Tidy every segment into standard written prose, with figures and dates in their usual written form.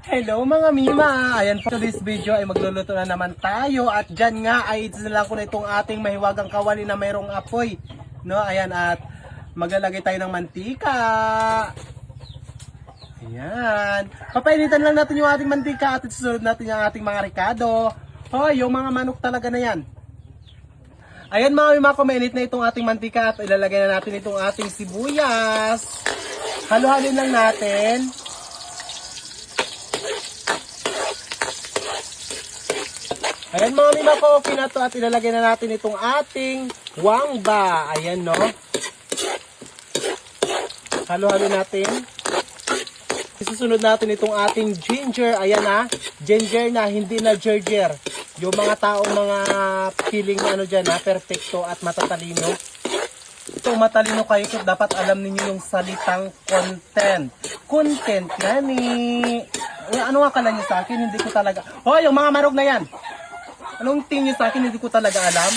Hello mga Mima! Ayan po, this video ay magluluto na naman tayo at dyan nga ay isilang ko na itong ating mahiwagang kawali na mayroong apoy. No, ayan, at maglalagay tayo ng mantika. Ayan. Papainitan lang natin yung ating mantika at susunod natin yung ating mga ricado. Hoy, yung mga manok talaga na yan. Ayan mga Mima, kumainit na itong ating mantika at ilalagay na natin itong ating sibuyas. Halo-halin lang natin. Ayan mga Mima ko, okay na to at ilalagay na natin itong ating wangba. Ayan no. Halo-halo natin. Isusunod natin itong ating ginger. Ayan na. Ginger na, hindi na ginger. Yung mga taong mga feeling na ano dyan ha, perfecto at matatalino. Kung matalino kayo, so dapat alam niyo yung salitang content. Content na ni. Ano nga kala niyo sa akin? Hindi ko talaga. Hoy, yung mga marog na yan. Anong tingin niyo sa akin? Hindi ko talaga alam.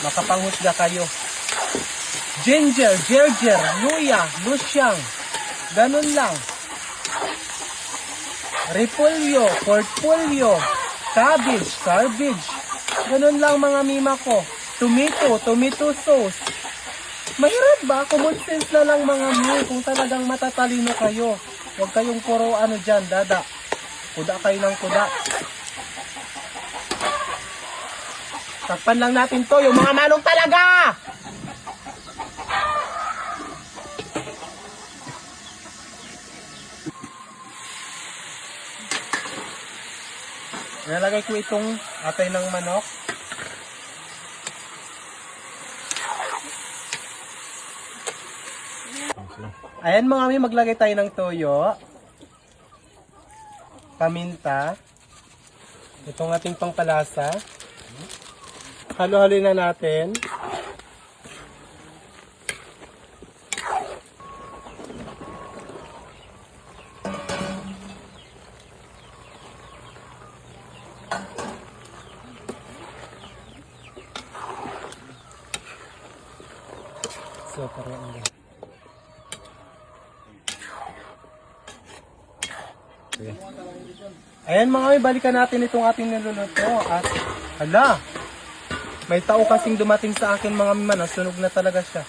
Makapanghusga kayo. Ginger, gerger, luya, lusyang. Ganun lang. Repolyo, portfolio, cabbage, garbage. Ganun lang mga Mima ko. Tomato, tomato sauce. Mahirap ba? Common sense na lang mga Mima kung talagang matatalino kayo. Huwag kayong puro ano dyan, dada. Kuda kayo ng kuda. Takpan lang natin to, yung mga manok talaga! Nalagay ko itong atay ng manok. Ayan mga Mima, maglagay tayo ng toyo. Paminta. Itong ating pangpalasa. Halo-halo na natin. So, parang ayan mga Mima, balikan natin itong ating niluluto at hala, may tao kasing dumating sa akin mga Mima, nasunog na talaga siya.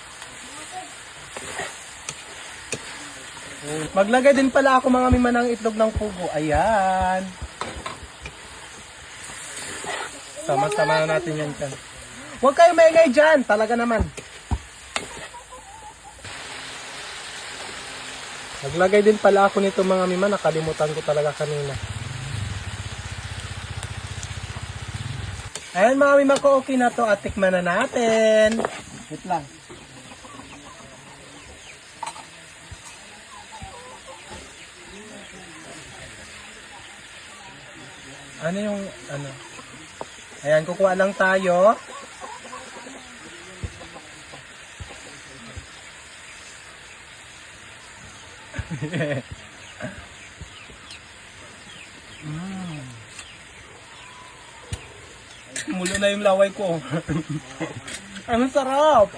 Maglagay din pala ako mga Mima ng itlog ng pugo. Ayan. Sama-sama na natin yan dyan. Huwag kayo maingay dyan, talaga naman. Naglagay din pala ako nito mga Mima, nakalimutan ko talaga kanina. Ayan mga Mima ko, okay na to at tikman na natin. Wait lang. Ano yung ano? Ayan, kukuha lang tayo. Mulo na yung laway ko. Ang sarap.